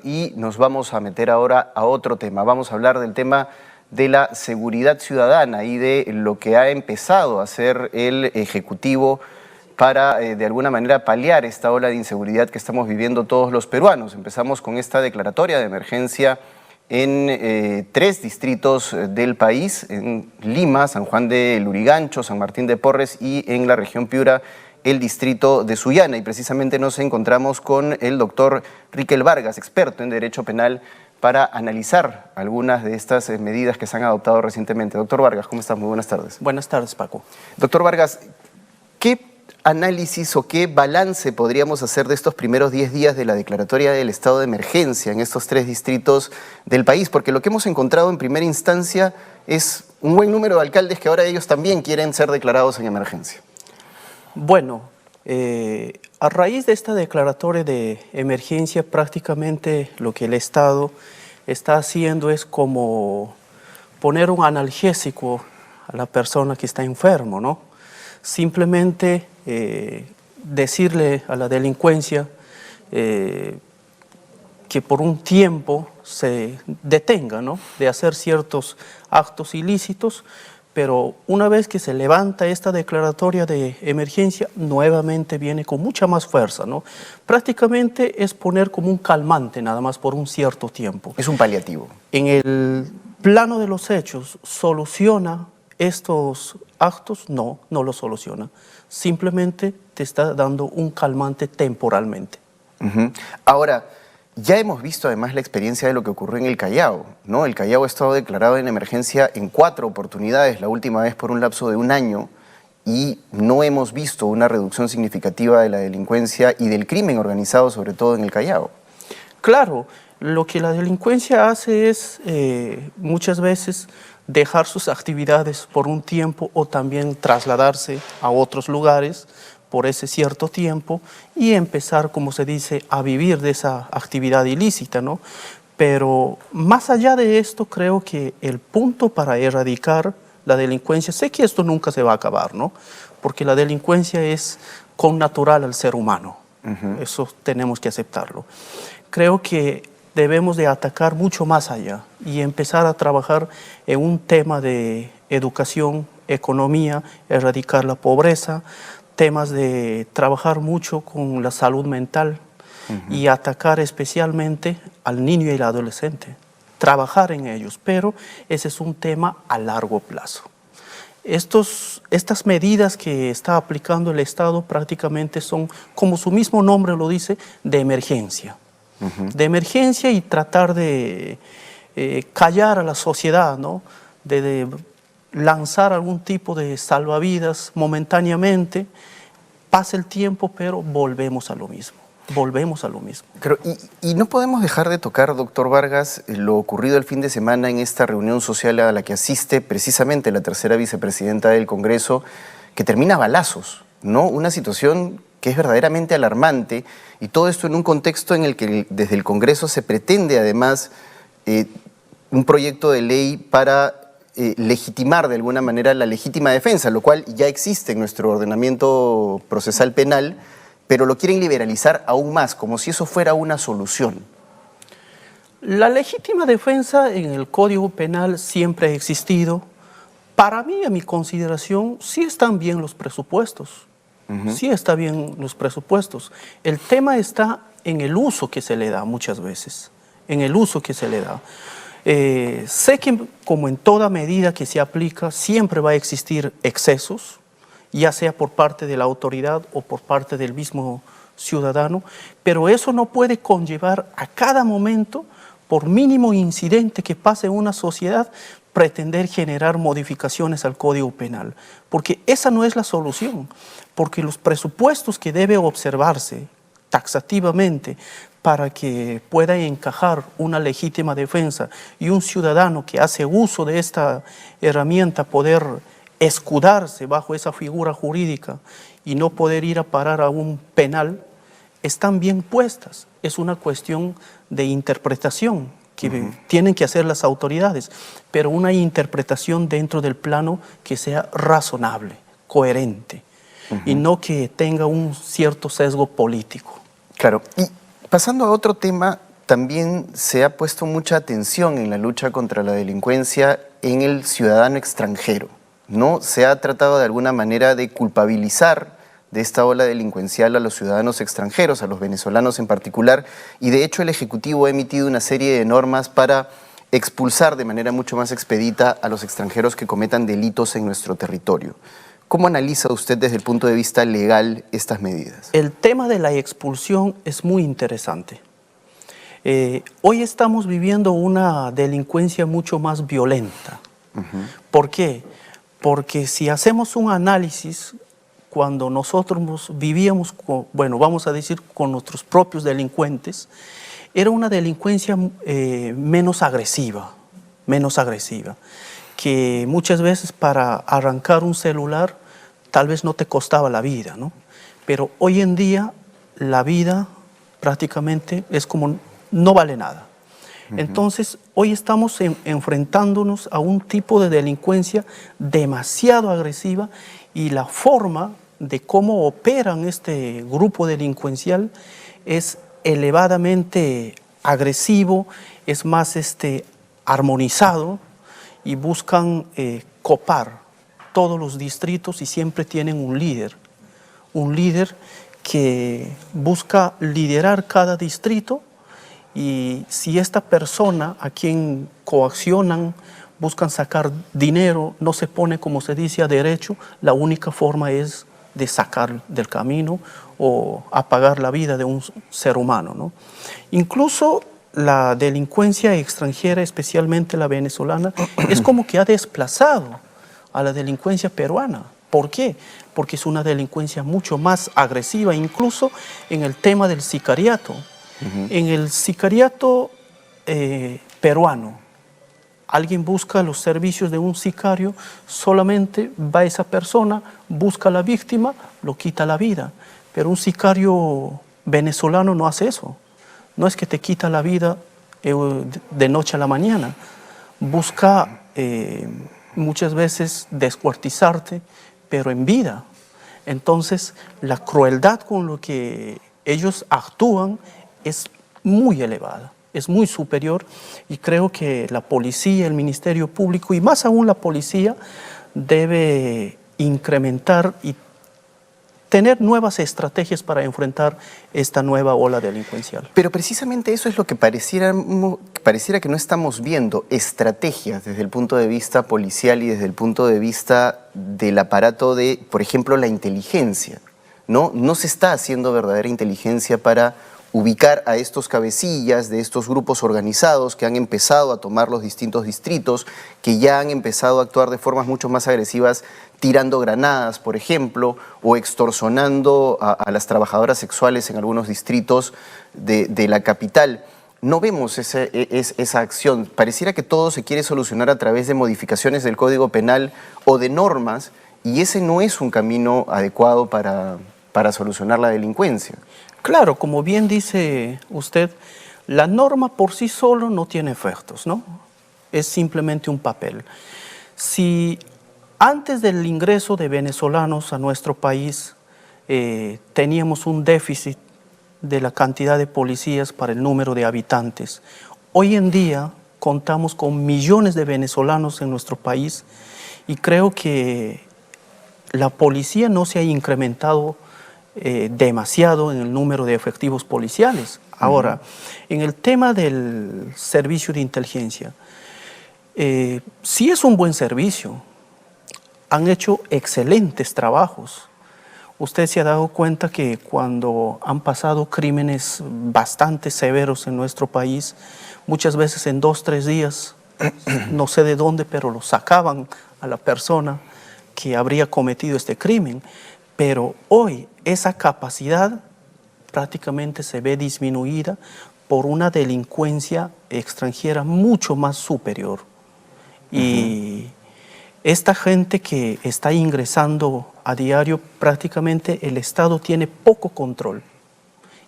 y nos vamos a meter ahora a otro tema. Vamos a hablar del tema de la seguridad ciudadana y de lo que ha empezado a hacer el Ejecutivo para, de alguna manera, paliar esta ola de inseguridad que estamos viviendo todos los peruanos. Empezamos con esta declaratoria de emergencia en 3 distritos del país, en Lima, San Juan de Lurigancho, San Martín de Porres y en la región Piura, el distrito de Sullana. Y precisamente nos encontramos con el doctor Riquel Vargas, experto en Derecho Penal, para analizar algunas de estas medidas que se han adoptado recientemente. Doctor Vargas, ¿cómo estás? Muy buenas tardes. Buenas tardes, Paco. Doctor Vargas, ¿qué análisis o qué balance podríamos hacer de estos primeros 10 días de la declaratoria del estado de emergencia en estos 3 distritos del país? Porque lo que hemos encontrado en primera instancia es un buen número de alcaldes que ahora ellos también quieren ser declarados en emergencia. Bueno, a raíz de esta declaratoria de emergencia, prácticamente lo que el Estado está haciendo es como poner un analgésico a la persona que está enfermo, ¿no? Simplemente decirle a la delincuencia que por un tiempo se detenga, ¿no?, de hacer ciertos actos ilícitos, pero una vez que se levanta esta declaratoria de emergencia, nuevamente viene con mucha más fuerza, ¿no? Prácticamente es poner como un calmante nada más por un cierto tiempo. Es un paliativo. En el plano de los hechos, ¿soluciona estos actos? No, no lo soluciona. Simplemente te está dando un calmante temporalmente. Ahora, ya hemos visto además la experiencia de lo que ocurrió en el Callao, ¿no? El Callao ha estado declarado en emergencia en 4 oportunidades, la última vez por un lapso de 1 año, y no hemos visto una reducción significativa de la delincuencia y del crimen organizado, sobre todo en el Callao. Claro, lo que la delincuencia hace es muchas veces dejar sus actividades por un tiempo o también trasladarse a otros lugares por ese cierto tiempo y empezar, como se dice, a vivir de esa actividad ilícita, ¿no? Pero más allá de esto, creo que el punto para erradicar la delincuencia, sé que esto nunca se va a acabar, ¿no?, porque la delincuencia es connatural al ser humano, eso tenemos que aceptarlo. Creo que debemos de atacar mucho más allá y empezar a trabajar en un tema de educación, economía, erradicar la pobreza, temas de trabajar mucho con la salud mental y atacar especialmente al niño y al adolescente, trabajar en ellos, pero ese es un tema a largo plazo. Estas medidas que está aplicando el Estado prácticamente son, como su mismo nombre lo dice, de emergencia. De emergencia y tratar de callar a la sociedad, ¿no?, de lanzar algún tipo de salvavidas momentáneamente, pasa el tiempo, pero volvemos a lo mismo. Volvemos a lo mismo. Pero, y no podemos dejar de tocar, doctor Vargas, lo ocurrido el fin de semana en esta reunión social a la que asiste precisamente la tercera vicepresidenta del Congreso, que termina a balazos, ¿no? Una situación que es verdaderamente alarmante, y todo esto en un contexto en el que desde el Congreso se pretende además un proyecto de ley para legitimar de alguna manera la legítima defensa, lo cual ya existe en nuestro ordenamiento procesal penal, pero lo quieren liberalizar aún más, como si eso fuera una solución. La legítima defensa en el Código Penal siempre ha existido. Para mí, a mi consideración, sí están bien los presupuestos. Sí está bien los presupuestos. El tema está en el uso que se le da muchas veces, en el uso que se le da. Sé que, como en toda medida que se aplica, siempre va a existir excesos, ya sea por parte de la autoridad o por parte del mismo ciudadano, pero eso no puede conllevar a cada momento, por mínimo incidente que pase en una sociedad, pretender generar modificaciones al Código Penal, porque esa no es la solución, porque los presupuestos que debe observarse taxativamente para que pueda encajar una legítima defensa y un ciudadano que hace uso de esta herramienta poder escudarse bajo esa figura jurídica y no poder ir a parar a un penal, están bien puestas. Es una cuestión de interpretación que tienen que hacer las autoridades, pero una interpretación dentro del plano que sea razonable, coherente, y no que tenga un cierto sesgo político. Claro, y pasando a otro tema también se ha puesto mucha atención en la lucha contra la delincuencia en el ciudadano extranjero, ¿no? Se ha tratado de alguna manera de culpabilizar de esta ola delincuencial a los ciudadanos extranjeros, a los venezolanos en particular, y de hecho el Ejecutivo ha emitido una serie de normas para expulsar de manera mucho más expedita a los extranjeros que cometan delitos en nuestro territorio. ¿Cómo analiza usted desde el punto de vista legal estas medidas? El tema de la expulsión es muy interesante. Hoy estamos viviendo una delincuencia mucho más violenta. ¿Por qué? Porque si hacemos un análisis, cuando nosotros vivíamos, bueno, vamos a decir, con nuestros propios delincuentes, era una delincuencia menos agresiva, que muchas veces para arrancar un celular tal vez no te costaba la vida, ¿no? Pero hoy en día la vida prácticamente es como no vale nada. Entonces, hoy estamos enfrentándonos a un tipo de delincuencia demasiado agresiva y la forma de cómo operan este grupo delincuencial es elevadamente agresivo, es más armonizado y buscan copar todos los distritos y siempre tienen un líder que busca liderar cada distrito. Y si esta persona a quien coaccionan, buscan sacar dinero, no se pone, como se dice, a derecho, la única forma es de sacar del camino o apagar la vida de un ser humano, ¿no? Incluso la delincuencia extranjera, especialmente la venezolana, es como que ha desplazado a la delincuencia peruana. ¿Por qué? Porque es una delincuencia mucho más agresiva, incluso en el tema del sicariato. En el sicariato peruano, alguien busca los servicios de un sicario, solamente va esa persona, busca a la víctima, lo quita la vida. Pero un sicario venezolano no hace eso. No es que te quita la vida de noche a la mañana. Busca muchas veces descuartizarte, pero en vida. Entonces, la crueldad con lo que ellos actúan es muy elevada, es muy superior, y creo que la policía, el Ministerio Público y más aún la policía debe incrementar y tener nuevas estrategias para enfrentar esta nueva ola delincuencial. Pero precisamente eso es lo que pareciera que no estamos viendo, estrategias desde el punto de vista policial y desde el punto de vista del aparato de, por ejemplo, la inteligencia, ¿no? No se está haciendo verdadera inteligencia para ubicar a estos cabecillas de estos grupos organizados que han empezado a tomar los distintos distritos, que ya han empezado a actuar de formas mucho más agresivas, tirando granadas, por ejemplo, o extorsionando a las trabajadoras sexuales en algunos distritos de la capital. No vemos esa acción. Pareciera que todo se quiere solucionar a través de modificaciones del Código Penal o de normas, y ese no es un camino adecuado para solucionar la delincuencia. Claro, como bien dice usted, la norma por sí solo no tiene efectos, ¿no? Es simplemente un papel. Si antes del ingreso de venezolanos a nuestro país teníamos un déficit de la cantidad de policías para el número de habitantes, hoy en día contamos con millones de venezolanos en nuestro país y creo que la policía no se ha incrementado demasiado en el número de efectivos policiales. Ahora, en el tema del servicio de inteligencia, sí es un buen servicio, han hecho excelentes trabajos. Usted se ha dado cuenta que cuando han pasado crímenes bastante severos en nuestro país, muchas veces en 2 o 3 días, no sé de dónde, pero lo sacaban a la persona que habría cometido este crimen. Pero hoy esa capacidad prácticamente se ve disminuida por una delincuencia extranjera mucho más superior. Y esta gente que está ingresando a diario, prácticamente el Estado tiene poco control.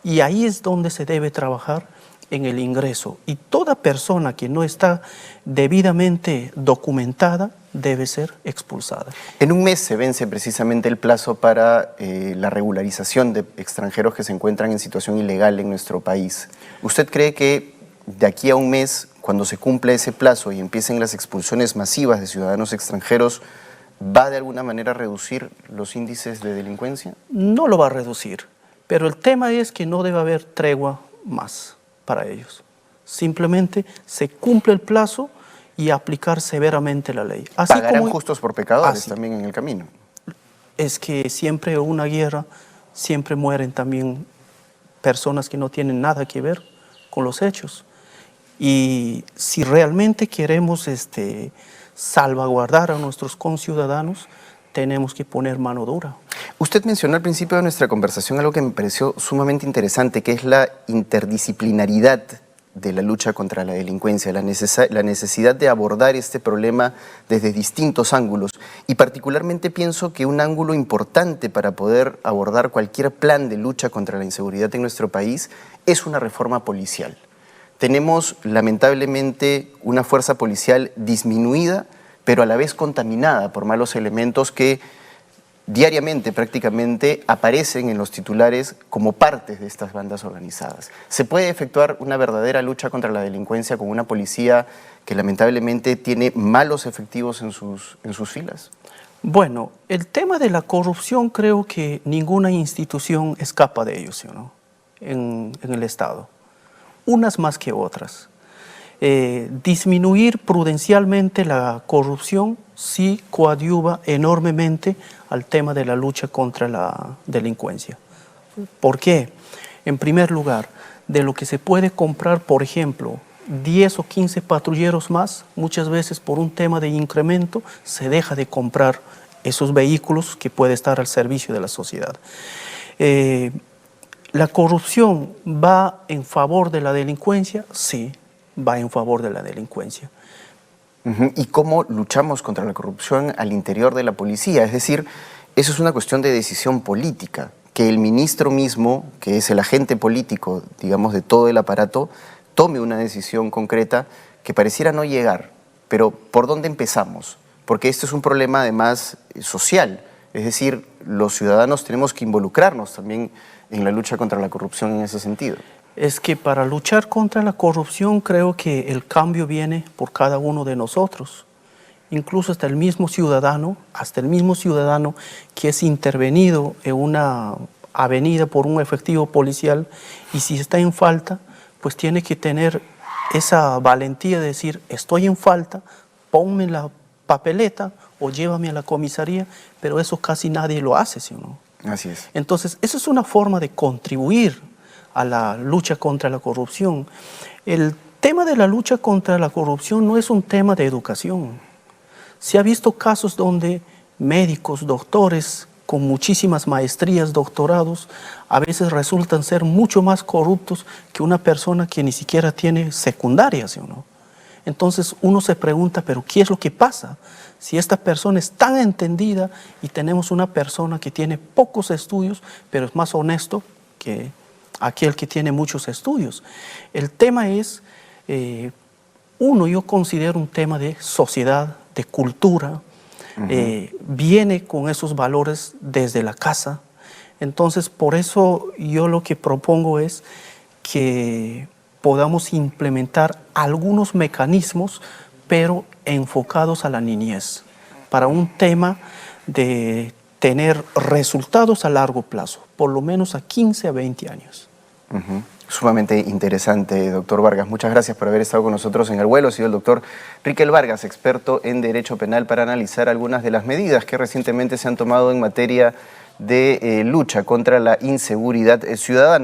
Y ahí es donde se debe trabajar en el ingreso. Y toda persona que no está debidamente documentada debe ser expulsada. En un mes se vence precisamente el plazo para la regularización de extranjeros que se encuentran en situación ilegal en nuestro país. ¿Usted cree que de aquí a un mes, cuando se cumpla ese plazo y empiecen las expulsiones masivas de ciudadanos extranjeros, va de alguna manera a reducir los índices de delincuencia? No lo va a reducir, pero el tema es que no debe haber tregua más para ellos. Simplemente se cumple el plazo y aplicar severamente la ley. Así ¿Pagarán como, justos por pecadores también en el camino? Es que siempre una guerra, siempre mueren también personas que no tienen nada que ver con los hechos. Y si realmente queremos salvaguardar a nuestros conciudadanos, tenemos que poner mano dura. Usted mencionó al principio de nuestra conversación algo que me pareció sumamente interesante, que es la interdisciplinaridad de la lucha contra la delincuencia, la necesidad de abordar este problema desde distintos ángulos. Y particularmente pienso que un ángulo importante para poder abordar cualquier plan de lucha contra la inseguridad en nuestro país es una reforma policial. Tenemos lamentablemente una fuerza policial disminuida, pero a la vez contaminada por malos elementos que diariamente prácticamente aparecen en los titulares como partes de estas bandas organizadas. ¿Se puede efectuar una verdadera lucha contra la delincuencia con una policía que lamentablemente tiene malos efectivos en sus filas? Bueno, el tema de la corrupción creo que ninguna institución escapa de ello, ¿sí o no? En el Estado, unas más que otras. Disminuir prudencialmente la corrupción sí coadyuva enormemente al tema de la lucha contra la delincuencia. ¿Por qué? En primer lugar, de lo que se puede comprar, por ejemplo, 10 o 15 patrulleros más, muchas veces por un tema de incremento se deja de comprar esos vehículos que pueden estar al servicio de la sociedad. ¿La corrupción va en favor de la delincuencia? Sí, va en favor de la delincuencia. ¿Y cómo luchamos contra la corrupción al interior de la policía? Es decir, eso es una cuestión de decisión política, que el ministro mismo, que es el agente político, digamos, de todo el aparato, tome una decisión concreta que pareciera no llegar. Pero ¿por dónde empezamos? Porque este es un problema además social, es decir, los ciudadanos tenemos que involucrarnos también en la lucha contra la corrupción en ese sentido. Es que para luchar contra la corrupción creo que el cambio viene por cada uno de nosotros. Incluso hasta el mismo ciudadano que es intervenido en una avenida por un efectivo policial y si está en falta, pues tiene que tener esa valentía de decir, estoy en falta, ponme la papeleta o llévame a la comisaría, pero eso casi nadie lo hace, ¿sí o no? Así es. Entonces, eso es una forma de contribuir a la lucha contra la corrupción. El tema de la lucha contra la corrupción no es un tema de educación. Se ha visto casos donde médicos, doctores con muchísimas maestrías, doctorados, a veces resultan ser mucho más corruptos que una persona que ni siquiera tiene secundaria, ¿sí o no? Entonces uno se pregunta, ¿pero qué es lo que pasa? Si esta persona es tan entendida y tenemos una persona que tiene pocos estudios, pero es más honesto que aquel que tiene muchos estudios. El tema es, yo considero un tema de sociedad, de cultura, viene con esos valores desde la casa. Entonces, por eso yo lo que propongo es que podamos implementar algunos mecanismos, pero enfocados a la niñez, para un tema de tener resultados a largo plazo, por lo menos a 15 a 20 años. Sumamente interesante, doctor Vargas. Muchas gracias por haber estado con nosotros en El Vuelo. Ha sido el doctor Riquel Vargas, experto en Derecho Penal, para analizar algunas de las medidas que recientemente se han tomado en materia de lucha contra la inseguridad ciudadana.